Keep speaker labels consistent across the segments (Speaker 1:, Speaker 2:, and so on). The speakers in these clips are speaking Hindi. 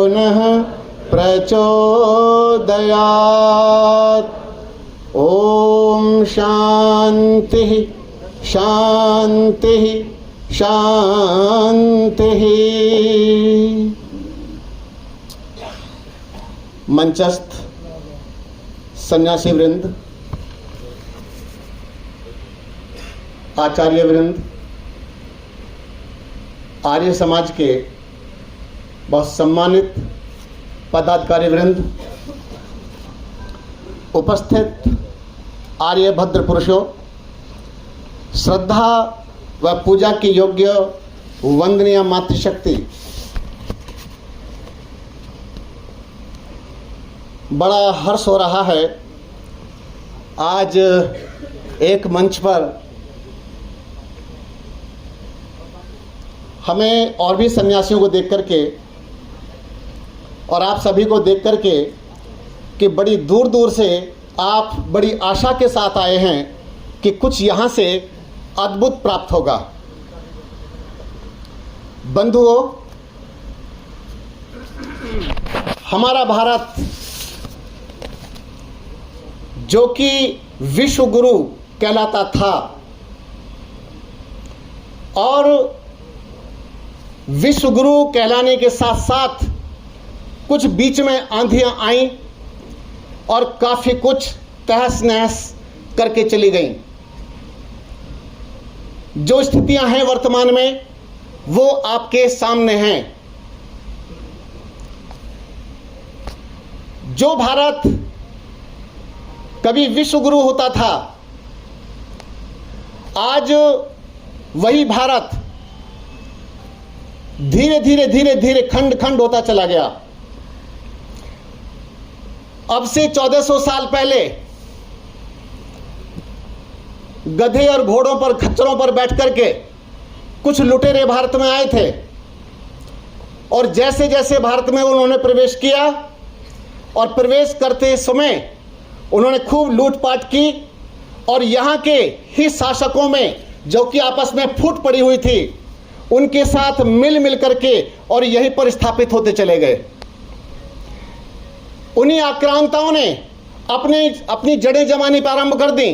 Speaker 1: नः प्रचोदयात्। ओम शांति शांति शांति। मंचस्थ सन्यासी वृंद, आचार्य वृंद, आर्य समाज के बहुत सम्मानित पदाधिकारी वृंद, उपस्थित आर्य भद्र पुरुषों, श्रद्धा व पूजा की योग्य वंदनीय मातृशक्ति, बड़ा हर्ष हो रहा है आज एक मंच पर हमें और भी सन्यासियों को देख करके और आप सभी को देख करके कि बड़ी दूर दूर से आप बड़ी आशा के साथ आए हैं कि कुछ यहाँ से अद्भुत प्राप्त होगा। बंधुओं, हमारा भारत जो कि विश्व गुरु कहलाता था और विश्व गुरु कहलाने के साथ साथ कुछ बीच में आंधियां आईं और काफी कुछ तहस नहस करके चली गईं। जो स्थितियां हैं वर्तमान में वो आपके सामने हैं। जो भारत कभी विश्व गुरु होता था, आज वही भारत धीरे धीरे धीरे धीरे खंड खंड होता चला गया। अब से 1400 साल पहले गधे और घोड़ों पर, खच्चरों पर बैठ करके कुछ लुटेरे भारत में आए थे और जैसे जैसे भारत में उन्होंने प्रवेश किया और प्रवेश करते समय उन्होंने खूब लूटपाट की और यहाँ के ही शासकों में जो कि आपस में फूट पड़ी हुई थी उनके साथ मिल मिल करके और यहीं पर स्थापित होते चले गए। उन्हीं आक्रांताओं ने अपनी जड़ें जमानी प्रारंभ कर दी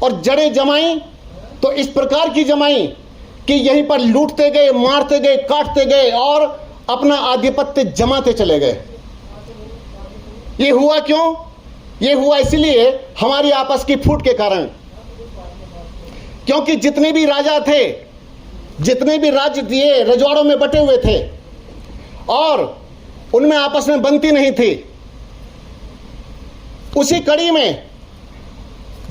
Speaker 1: और जड़ें जमाई तो इस प्रकार की जमाई कि यहीं पर लूटते गए, मारते गए, काटते गए और अपना आधिपत्य जमाते चले गए। ये हुआ क्यों? ये हुआ इसलिए हमारी आपस की फूट के कारण, क्योंकि जितने भी राजा थे, जितने भी राज्य दिए रजवाड़ों में बटे हुए थे और उनमें आपस में बनती नहीं थी। उसी कड़ी में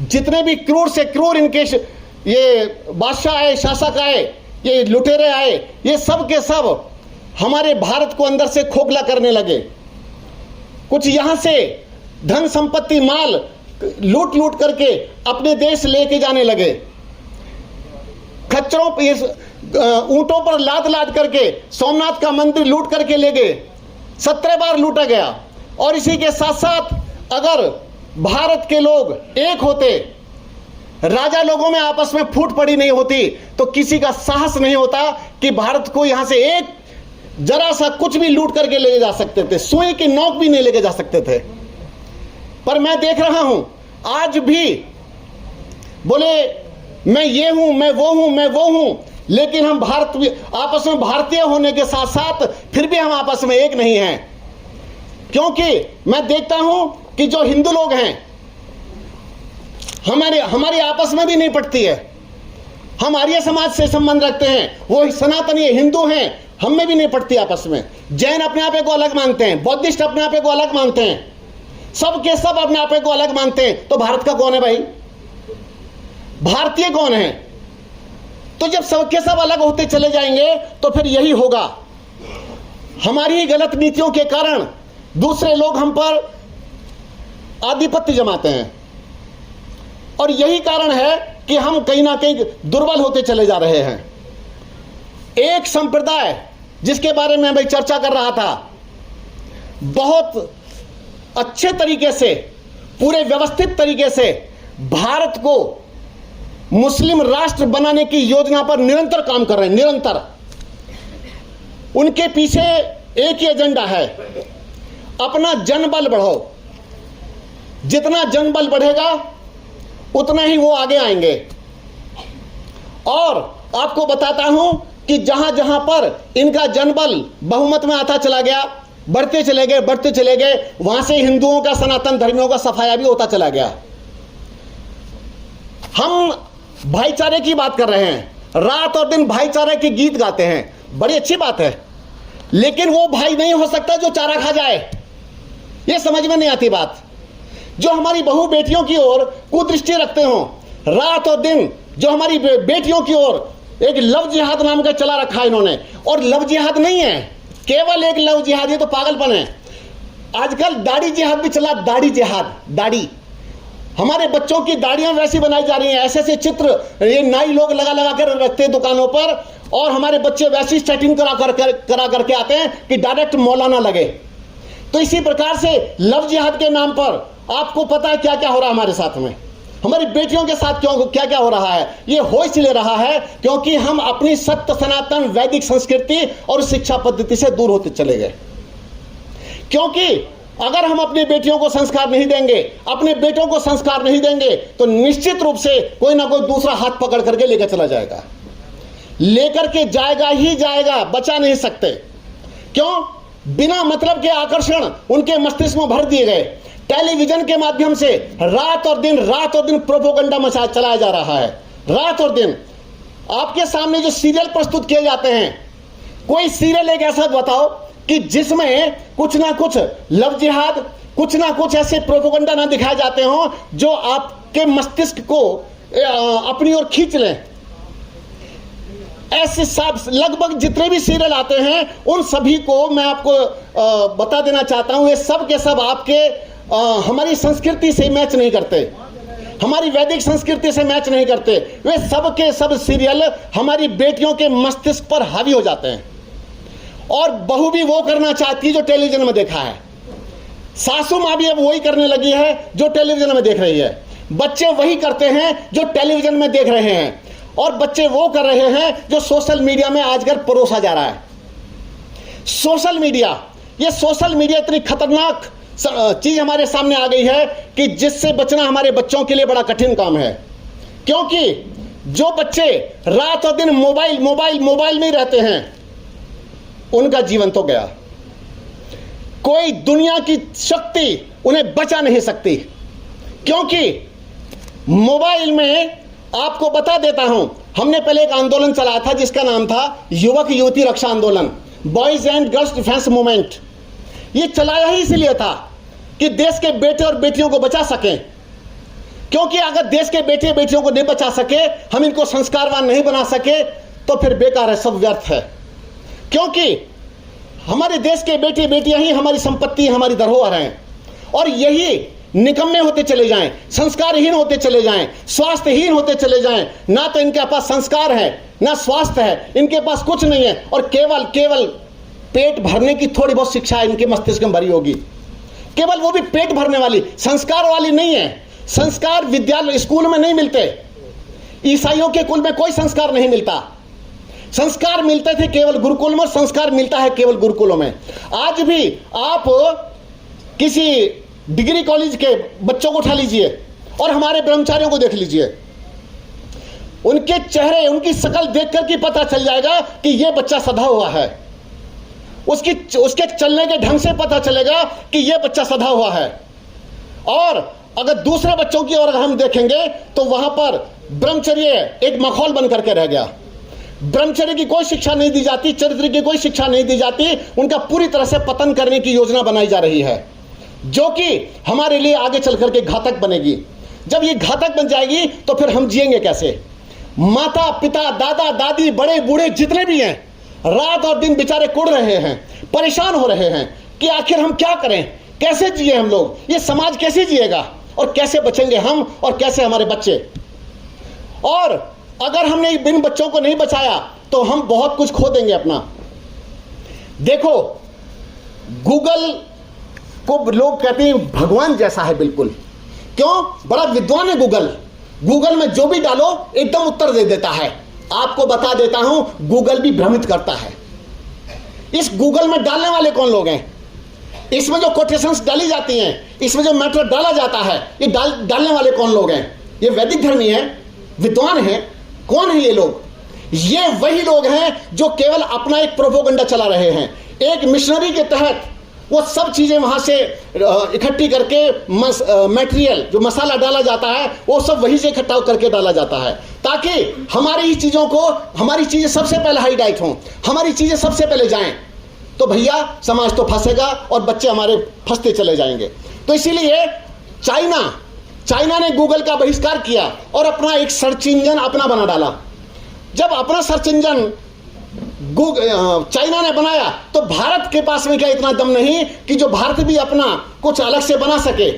Speaker 1: जितने भी क्रूर से क्रूर इनके ये बादशाह आए, शासक आए, ये लुटेरे आए, ये सब के सब हमारे भारत को अंदर से खोखला करने लगे। कुछ यहां से धन संपत्ति माल लूट लूट करके अपने देश लेके जाने लगे। खच्चरों पर, ऊंटों पर लाद लाद करके सोमनाथ का मंदिर लूट करके ले गए। 17 बार लूटा गया। और इसी के साथ साथ अगर भारत के लोग एक होते, राजा लोगों में आपस में फूट पड़ी नहीं होती, तो किसी का साहस नहीं होता कि भारत को यहां से एक जरा सा कुछ भी लूट करके ले जा सकते थे। सुई की नोक भी नहीं लेके जा सकते थे। पर मैं देख रहा हूं आज भी बोले मैं ये हूं, मैं वो हूं, मैं वो हूं, लेकिन हम आपस में भारतीय होने के साथ साथ फिर भी हम आपस में एक नहीं हैं। क्योंकि मैं देखता हूं कि जो हिंदू लोग हैं हमारी आपस में भी नहीं पटती है। हम आर्य समाज से संबंध रखते हैं, वो सनातनी हिंदू हैं, हम में भी नहीं पटती आपस में। जैन अपने आप को अलग मानते हैं, बौद्धिस्ट अपने आप को अलग मानते हैं, सब के सब अपने आप को अलग मानते हैं। तो भारत का कौन है भाई? भारतीय कौन है? तो जब सबके सब अलग होते चले जाएंगे तो फिर यही होगा। हमारी गलत नीतियों के कारण दूसरे लोग हम पर आधिपत्य जमाते हैं और यही कारण है कि हम कहीं ना कहीं दुर्बल होते चले जा रहे हैं। एक संप्रदाय जिसके बारे में मैं चर्चा कर रहा था, बहुत अच्छे तरीके से, पूरे व्यवस्थित तरीके से भारत को मुस्लिम राष्ट्र बनाने की योजना पर निरंतर काम कर रहे हैं। निरंतर उनके पीछे एक ही एजेंडा है, अपना जनबल बढ़ाओ। जितना जनबल बढ़ेगा उतना ही वो आगे आएंगे। और आपको बताता हूं कि जहां जहां पर इनका जनबल बहुमत में आता चला गया, बढ़ते चले गए, वहां से हिंदुओं का, सनातन धर्मियों का सफाया भी होता चला गया। हम भाईचारे की बात कर रहे हैं, रात और दिन भाईचारे के गीत गाते हैं, बड़ी अच्छी बात है, लेकिन वो भाई नहीं हो सकता जो चारा खा जाए। ये समझ में नहीं आती बात। जो हमारी बहू बेटियों की ओर कुदृष्टि रखते हो, रात और दिन जो हमारी बेटियों की ओर एक लव जिहाद नाम का चला रखा है इन्होंने, और लव जिहाद नहीं है, केवल एक लव जिहाद, ये तो पागलपन है। आजकल दाढ़ी जिहाद भी चला, दाढ़ी जिहाद, दाढ़ी। हमारे बच्चों की दाढ़ियां वैसी बनाई जा रही हैं, ऐसे ऐसे चित्र ये नाई लोग लगा लगा कर रखते हैं दुकानों पर, और हमारे बच्चे वैसी सेटिंग करा करके आते हैं कि डायरेक्ट मौलाना लगे। तो इसी प्रकार से लव जिहाद के नाम पर आपको पता है क्या क्या हो रहा है हमारे साथ में, हमारी बेटियों के साथ क्या क्या हो रहा है। ये हो इसलिए रहा है क्योंकि हम अपनी सत्य सनातन वैदिक संस्कृति और शिक्षा पद्धति से दूर होते चले गए। क्योंकि अगर हम अपनी बेटियों को संस्कार नहीं देंगे, अपने बेटों को संस्कार नहीं देंगे, तो निश्चित रूप से कोई ना कोई दूसरा हाथ पकड़ करके लेकर चला जाएगा, लेकर के जाएगा ही जाएगा, बचा नहीं सकते। क्यों? बिना मतलब के आकर्षण उनके मस्तिष्क में भर दिए गए। टेलीविजन के माध्यम से रात और दिन प्रोपोगंडा चलाया जा रहा है। रात और दिन आपके सामने जो सीरियल प्रस्तुत किए जाते हैं, कोई सीरियल एक ऐसा बताओ कि जिसमें कुछ ना कुछ लव जिहाद, कुछ ना कुछ ऐसे प्रोपोगंडा ना दिखाए जाते हो जो आपके मस्तिष्क को अपनी ओर खींच लें। ऐसे सब लगभग जितने भी सीरियल आते हैं उन सभी को मैं आपको बता देना चाहता हूं, ये सब के सब आपके हमारी संस्कृति से मैच नहीं करते, हमारी वैदिक संस्कृति से मैच नहीं करते। वे सब के सब सीरियल हमारी बेटियों के मस्तिष्क पर हावी हो जाते हैं। और बहू भी वो करना चाहती है जो टेलीविजन में देखा है, सासू माँ भी अब वही करने लगी है जो टेलीविजन में देख रही है, बच्चे वही करते हैं जो टेलीविजन में देख रहे हैं, और बच्चे वो कर रहे हैं जो सोशल मीडिया में आजकल परोसा जा रहा है। सोशल मीडिया इतनी खतरनाक चीज हमारे सामने आ गई है कि जिससे बचना हमारे बच्चों के लिए बड़ा कठिन काम है। क्योंकि जो बच्चे रात और दिन मोबाइल में रहते हैं, उनका जीवन तो गया। कोई दुनिया की शक्ति उन्हें बचा नहीं सकती, क्योंकि मोबाइल में आपको बता देता हूं, हमने पहले एक आंदोलन चलाया था जिसका नाम था युवक युवती रक्षा आंदोलन, boys and girls defence movement. ये चलाया ही इसलिए था कि देश के बेटे और बेटियों को बचा सकें। क्योंकि अगर देश के बेटे बेटियों को नहीं बचा सके, हम इनको संस्कारवान नहीं बना सके, तो फिर बेकार है, सब व्यर्थ है। क्योंकि हमारे देश के बेटे बेटियां ही हमारी संपत्ति, हमारी धरोहर हैं, और यही निकम्मे होते चले जाएं, संस्कारहीन होते चले जाएं, स्वास्थ्यहीन होते चले जाएं, ना तो इनके पास संस्कार है ना स्वास्थ्य है, इनके पास कुछ नहीं है, और केवल पेट भरने की थोड़ी बहुत शिक्षा इनके मस्तिष्क में भरी होगी, केवल वो भी पेट भरने वाली, संस्कार वाली नहीं है। संस्कार विद्यालय स्कूल में नहीं मिलते, ईसाइयों के कुल में कोई संस्कार नहीं मिलता। संस्कार मिलते थे केवल गुरुकुल में, संस्कार मिलता है केवल गुरुकुलों में। आज भी आप किसी डिग्री कॉलेज के बच्चों को उठा लीजिए और हमारे ब्रह्मचारियों को देख लीजिए, उनके चेहरे, उनकी शक्ल देखकर के पता चल जाएगा कि यह बच्चा सधा हुआ है। उसके चलने के ढंग से पता चलेगा कि यह बच्चा सधा हुआ है। और अगर दूसरे बच्चों की ओर हम देखेंगे तो वहां पर ब्रह्मचर्य एक मखौल बन करके रह गया। ब्रह्मचर्य की कोई शिक्षा नहीं दी जाती, चरित्र की कोई शिक्षा नहीं दी जाती, उनका पूरी तरह से पतन करने की योजना बनाई जा रही है, जो कि हमारे लिए आगे चल करके घातक बनेगी। जब ये घातक बन जाएगी तो फिर हम जिएंगे कैसे? माता पिता, दादा दादी, बड़े बूढ़े जितने भी हैं, रात और दिन बेचारे कुड़ रहे हैं, परेशान हो रहे हैं कि आखिर हम क्या करें, कैसे जिए हम लोग, ये समाज कैसे जिएगा, और कैसे बचेंगे हम, और कैसे हमारे बच्चे। और अगर हमने इन बच्चों को नहीं बचाया तो हम बहुत कुछ खो देंगे अपना। देखो, गूगल को लोग कहते हैं भगवान जैसा है, बिल्कुल। क्यों? बड़ा विद्वान है गूगल में जो भी डालो एकदम उत्तर दे देता है। आपको बता देता हूं, गूगल भी भ्रमित करता है। इस गूगल में डालने वाले कौन लोग हैं? इसमें जो कोटेशंस डाली जाती हैं, इसमें जो मैटर डाला जाता है, ये डालने वाले कौन लोग हैं? ये वैदिक धर्मी हैं, विद्वान हैं, कौन है ये लोग? ये वही लोग हैं जो केवल अपना एक प्रोपोगंडा चला रहे हैं। एक मिशनरी के तहत वो सब चीजें वहां से इकट्ठी करके मटेरियल जो मसाला डाला जाता है वो सब वहीं से इकट्ठा करके डाला जाता है, ताकि हमारी ही चीजों को, हमारी चीजें सबसे पहले हाईलाइट हों, हमारी चीजें सबसे पहले जाएं। तो भैया समाज तो फंसेगा और बच्चे हमारे फंसते चले जाएंगे। तो इसीलिए चाइना ने गूगल का बहिष्कार किया और अपना एक सर्च इंजन अपना बना डाला। जब अपना सर्च इंजन चाइना ने बनाया तो भारत के पास में क्या इतना दम नहीं कि जो भारत भी अपना कुछ अलग से बना सके?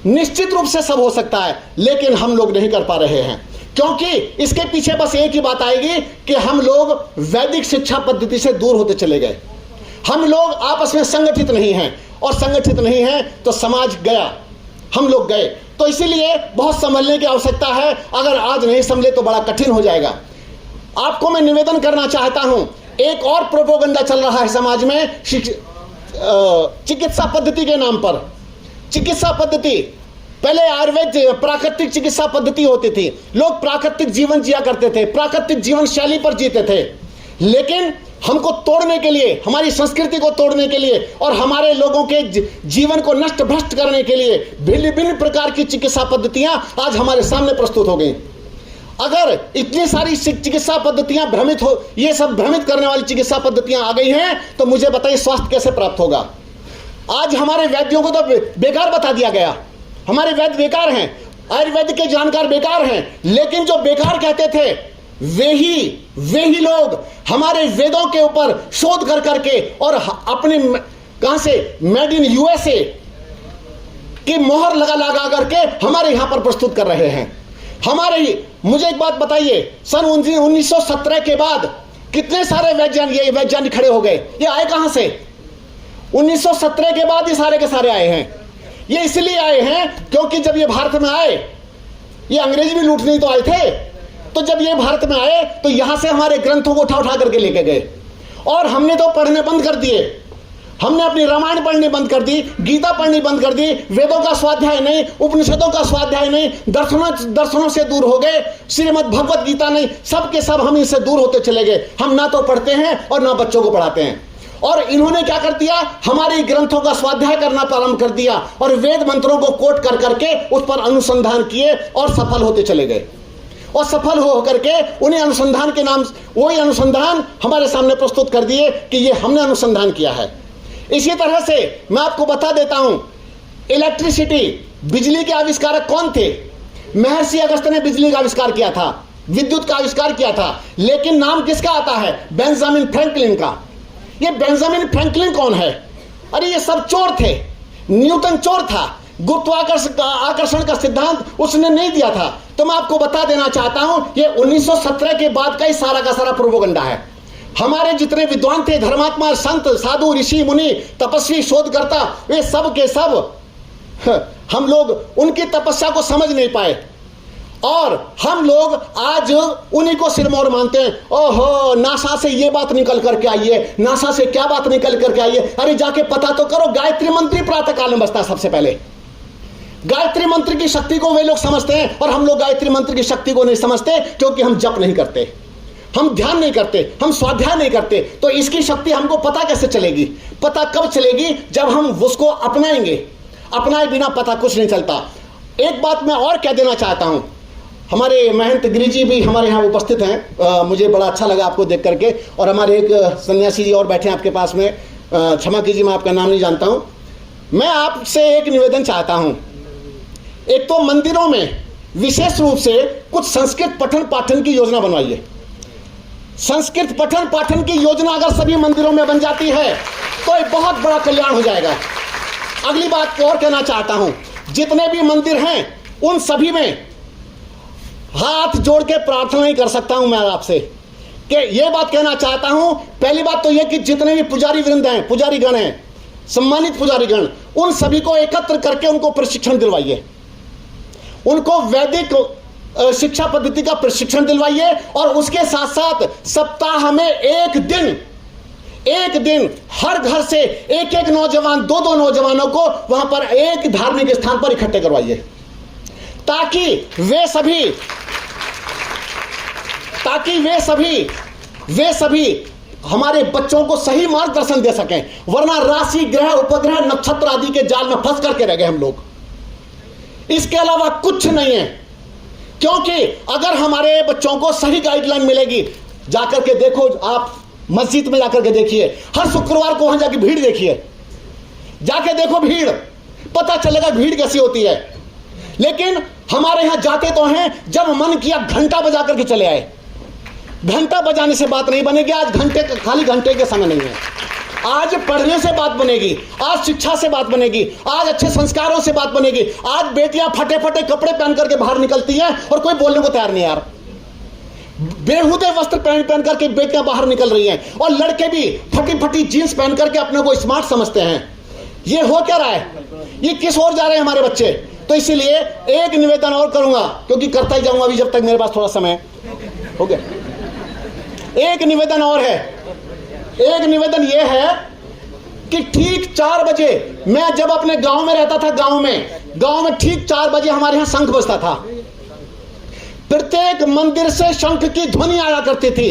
Speaker 1: निश्चित रूप से सब हो सकता है, लेकिन हम लोग नहीं कर पा रहे हैं, क्योंकि इसके पीछे बस एक ही बात आएगी कि हम लोग वैदिक शिक्षा पद्धति से दूर होते चले गए। हम लोग आपस में संगठित नहीं हैं, और संगठित नहीं हैं तो समाज गया, हम लोग गए। तो इसीलिए बहुत संभलने की आवश्यकता है। अगर आज नहीं संभले तो बड़ा कठिन हो जाएगा। आपको मैं निवेदन करना चाहता हूं, एक और प्रोपोगंडा चल रहा है समाज में चिकित्सा पद्धति के नाम पर। चिकित्सा पद्धति, पहले आयुर्वेद प्राकृतिक चिकित्सा पद्धति होती थी, लोग प्राकृतिक जीवन जिया करते थे, प्राकृतिक जीवन शैली पर जीते थे। लेकिन हमको तोड़ने के लिए, हमारी संस्कृति को तोड़ने के लिए और हमारे लोगों के जीवन को नष्ट भ्रष्ट करने के लिए भिन्न भिन्न प्रकार की चिकित्सा पद्धतियां आज हमारे सामने प्रस्तुत हो गई। अगर इतनी सारी चिकित्सा पद्धतियां भ्रमित हो, ये सब भ्रमित करने वाली चिकित्सा पद्धतियां आ गई हैं, तो मुझे बताइए स्वास्थ्य कैसे प्राप्त होगा? आज हमारे वैद्यों को तो बेकार बता दिया गया, हमारे वैद्य बेकार हैं, आयुर्वेद के जानकार बेकार हैं। लेकिन जो बेकार कहते थे वे ही लोग हमारे वेदों के ऊपर शोध कर करके और अपने कहां से मेड इन यूएसए की मोहर लगा करके हमारे यहां पर प्रस्तुत कर रहे हैं। हमारे ही, मुझे एक बात बताइए, सन 1917 के बाद कितने सारे वैज्ञानिक खड़े हो गए? ये आए कहां से? 1917 के बाद ये सारे के सारे आए हैं। ये इसलिए आए हैं क्योंकि जब ये भारत में आए, ये अंग्रेज भी लूटने ही तो आए थे, तो जब ये भारत में आए तो यहां से हमारे ग्रंथों को उठा करके लेके गए और हमने तो पढ़ने बंद कर दिए। हमने अपनी रामायण पढ़नी बंद कर दी, गीता पढ़नी बंद कर दी, वेदों का स्वाध्याय नहीं, उपनिषदों का स्वाध्याय नहीं, दर्शनों से दूर हो गए, श्रीमद् भगवत गीता नहीं, सब के सब हम इनसे दूर होते चले गए। हम ना तो पढ़ते हैं और ना बच्चों को पढ़ाते हैं। और इन्होंने क्या कर दिया? हमारे ग्रंथों का स्वाध्याय करना प्रारंभ कर दिया और वेद मंत्रों को कोट कर करके उस पर अनुसंधान किए और सफल होते चले गए। और सफल हो करके उन्हें अनुसंधान के नाम, वही अनुसंधान हमारे सामने प्रस्तुत कर दिए कि ये हमने अनुसंधान किया है। इसी तरह से मैं आपको बता देता हूं, इलेक्ट्रिसिटी, बिजली के आविष्कारक कौन थे? महर्षि अगस्त्य ने बिजली का आविष्कार किया था, विद्युत का आविष्कार किया था। लेकिन नाम किसका आता है? बेंजामिन फ्रैंकलिन का। ये बेंजामिन फ्रैंकलिन कौन है? अरे ये सब चोर थे। न्यूटन चोर था, गुरुत्वाकर्षण का सिद्धांत उसने नहीं दिया था। तो मैं आपको बता देना चाहता हूं, ये 1917 के बाद का ही सारा का सारा प्रोपोगंडा है। हमारे जितने विद्वान थे, धर्मात्मा, संत, साधु, ऋषि, मुनि, तपस्वी, शोधकर्ता, वे सब के सब हम लोग उनकी तपस्या को समझ नहीं पाए और हम लोग आज उन्हीं को सिरमौर मानते हैं। ओहो, नासा से ये बात निकल करके आई है, नासा से क्या बात निकल करके आई है? अरे जाके पता तो करो। गायत्री मंत्री प्रातः काल में बजता है सबसे पहले। गायत्री मंत्र की शक्ति को वे लोग समझते हैं और हम लोग गायत्री मंत्र की शक्ति को नहीं समझते, क्योंकि हम जप नहीं करते, हम ध्यान नहीं करते, हम स्वाध्याय नहीं करते। तो इसकी शक्ति हमको पता कैसे चलेगी? पता कब चलेगी? जब हम उसको अपनाएंगे। अपनाए बिना पता कुछ नहीं चलता। एक बात मैं और कह देना चाहता हूं, हमारे महंत गिरी जी भी हमारे यहाँ उपस्थित हैं, मुझे बड़ा अच्छा लगा आपको देख करके। और हमारे एक सन्यासी जी और बैठे हैं आपके पास में, क्षमा कीजिए मैं आपका नाम नहीं जानता हूं। मैं आपसे एक निवेदन चाहता हूं, एक तो मंदिरों में विशेष रूप से कुछ संस्कृत पठन पाठन की योजना बनवाइए। संस्कृत पठन पाठन की योजना अगर सभी मंदिरों में बन जाती है तो एक बहुत बड़ा कल्याण हो जाएगा। अगली बात और कहना चाहता हूं, जितने भी मंदिर हैं उन सभी में हाथ जोड़ के प्रार्थना ही कर सकता हूं मैं आपसे कि ये बात कहना चाहता हूं। पहली बात तो यह कि जितने भी पुजारी वृंद हैं, पुजारी गण हैं, सम्मानित पुजारी गण, उन सभी को एकत्र करके उनको प्रशिक्षण दिलवाइए, उनको वैदिक शिक्षा पद्धति का प्रशिक्षण दिलवाइए और उसके साथ साथ सप्ताह में एक एक दिन हर घर से एक एक नौजवान, दो दो नौजवानों को वहां पर एक धार्मिक स्थान पर इकट्ठे करवाइए, ताकि वे सभी हमारे बच्चों को सही मार्गदर्शन दे सकें। वरना राशि, ग्रह, उपग्रह, नक्षत्र आदि के जाल में फंस करके रह गए हम लोग। इसके अलावा कुछ नहीं है। क्योंकि अगर हमारे बच्चों को सही गाइडलाइन मिलेगी, जाकर के देखो, आप मस्जिद में जाकर के देखिए, हर शुक्रवार को वहां जाके भीड़ देखिए, जाके देखो भीड़, पता चलेगा भीड़ कैसी होती है। लेकिन हमारे यहां जाते तो हैं, जब मन किया घंटा बजा करके चले आए। घंटा बजाने से बात नहीं बनेगी। आज खाली घंटे के समय नहीं है। आज पढ़ने से बात बनेगी, आज शिक्षा से बात बनेगी, आज अच्छे संस्कारों से बात बनेगी। आज बेटियां फटे फटे कपड़े पहन करके बाहर निकलती हैं और कोई बोलने को तैयार नहीं यार। बेहुदे वस्त्र पहन करके बेटियां बाहर निकल रही हैं, और लड़के भी फटी फटी जीन्स पहन करके अपने को स्मार्ट समझते हैं। ये हो क्या रहा है? ये किस ओर जा रहे हैं हमारे बच्चे? तो इसीलिए एक निवेदन और करूंगा, क्योंकि करता ही जाऊंगा अभी जब तक मेरे पास थोड़ा समय हो गया। एक निवेदन और है। एक निवेदन यह है कि ठीक 4 बजे, मैं जब अपने गांव में रहता था, गांव में ठीक 4 बजे हमारे यहां शंख बजता था। प्रत्येक मंदिर से शंख की ध्वनि आया करती थी,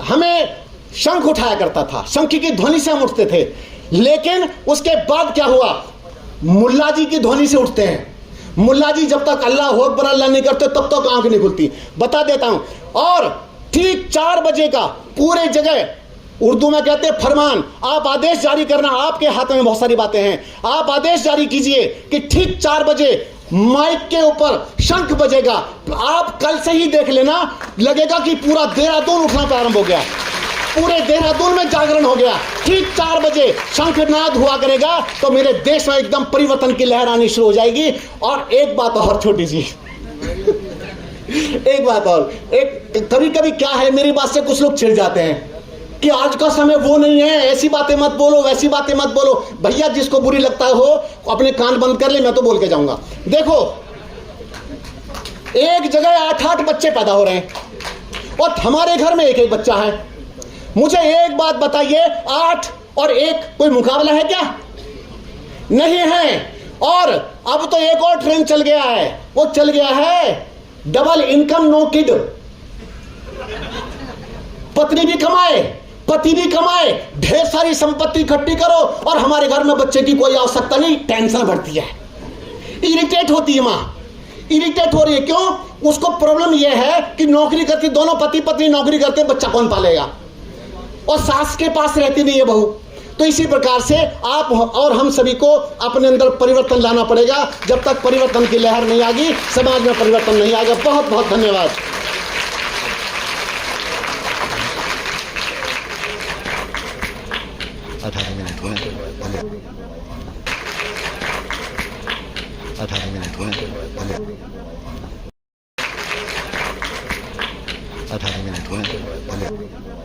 Speaker 1: हमें शंख उठाया करता था, शंख की ध्वनि से हम उठते थे। लेकिन उसके बाद क्या हुआ? मुल्ला जी की ध्वनि से उठते हैं। मुल्ला जी जब तक अल्लाह हू अकबर अल्लाह नहीं करते तब तक आंख नहीं खुलती। बता देता हूं। और ठीक 4 बजे का पूरे जगह, उर्दू में कहते हैं फरमान, आप आदेश जारी करना, आपके हाथ में बहुत सारी बातें हैं। आप आदेश जारी कीजिए कि ठीक 4 बजे माइक के ऊपर शंख बजेगा। आप कल से ही देख लेना, लगेगा कि पूरा देहरादून उठना प्रारंभ हो गया, पूरे देहरादून में जागरण हो गया। ठीक 4 बजे शंखनाद हुआ करेगा तो मेरे देश में एकदम परिवर्तन की लहर आनी शुरू हो जाएगी। और एक बात और छोटी सी एक बात और, एक कभी कभी क्या है, मेरी बात से कुछ लोग चिढ़ जाते हैं कि आज का समय वो नहीं है, ऐसी बातें मत बोलो, वैसी बातें मत बोलो। भैया जिसको बुरी लगता हो अपने कान बंद कर ले, मैं तो बोल के जाऊंगा। देखो, एक जगह 8-8 बच्चे पैदा हो रहे हैं और हमारे घर में एक बच्चा है। मुझे एक बात बताइए, 8 और 1 कोई मुकाबला है क्या? नहीं है। और अब तो एक और ट्रेंड चल गया है, वो चल गया है डबल इनकम नो किड। पत्नी भी कमाए, पति भी कमाए, ढेर सारी संपत्ति इकट्ठी करो और हमारे घर में बच्चे की कोई आवश्यकता नहीं। टेंशन बढ़ती है, इरिटेट होती है मां, इरिटेट हो रही है। क्यों? उसको प्रॉब्लम यह है कि नौकरी करती, दोनों पति पत्नी नौकरी करते, बच्चा कौन पालेगा? और सास के पास रहती नहीं है बहू। तो इसी प्रकार से आप और हम सभी को अपने अंदर परिवर्तन लाना पड़ेगा। जब तक परिवर्तन की लहर नहीं आएगी, समाज में परिवर्तन नहीं आएगा। बहुत बहुत धन्यवाद।
Speaker 2: $18 minutes.